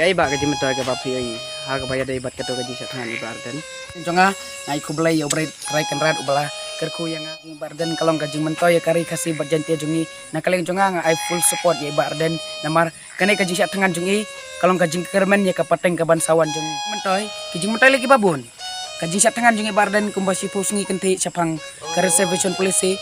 ai ba ka jimta ka ba pi ai ha ka ba ya dai bat ka to ka ji sa thangan ibarden Jonga ngai ku belai obrai rai kan rat ubala kerku yang ibarden kalong kajing mentoy ya kari kasih berjanti jungi na kaleng jonga I full support ya ibarden namar kane kajing sa thangan jungi kalong kajing kermen ya kapateng ka bansawan jungi mentoy kajing mentoy lagi babun kajing sa thangan jungi ibarden kumbasi pusngi kenti sapang ka reservation policy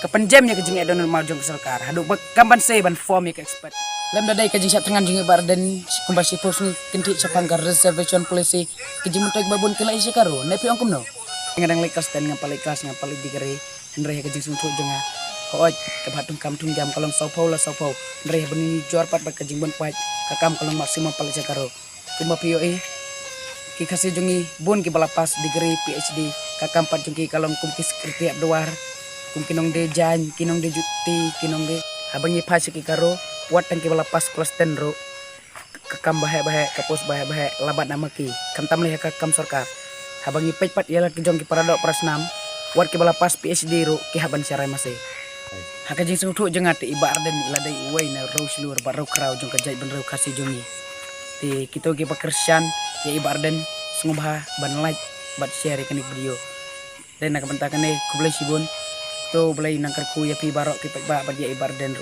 kapenjem ya kajing edon mau jong sarkar hadu kamban se ban form ya expert lem dadai kajing sa thangan jungi ibarden kumbasi pusngi kenti sapang ka reservation policy kajing mentoy babun kala isi karo nepi ongkum no ngadang lekas dan ngapalik kelas ngapalik digere ndre kajing suntuk jonga ko kebatung kam tung jam kalong saupau la saupau ndre beni jor pat kajing bon pat kakam kalong maksimum palik karo kumba POE ki kasih jungi bun ki balapas digere PhD kakam pat jungi kalong kumkis kriti abduar kumkinong de jan kinong de juti kinong de abangi pasi ki karo buat tangki balapas kelas 10 ro kakam bahe kapus bahe labat nama ki kam tam leh kakam sarkar habangi pet ialah kejong ki paradok prasnam wat ki balapas PhD ro ki haban syarai masih hakajing sutu jengat ibarden iladai uai na rose lur barau krau jong kajai ben rau kasih jongi ti kita ki pekerjaan ya ibarden sungubha ban like bat share kini video dan nak bentakan ku boleh sibun to boleh nangkar ku ya pi barok ki pek ba ya ibarden ro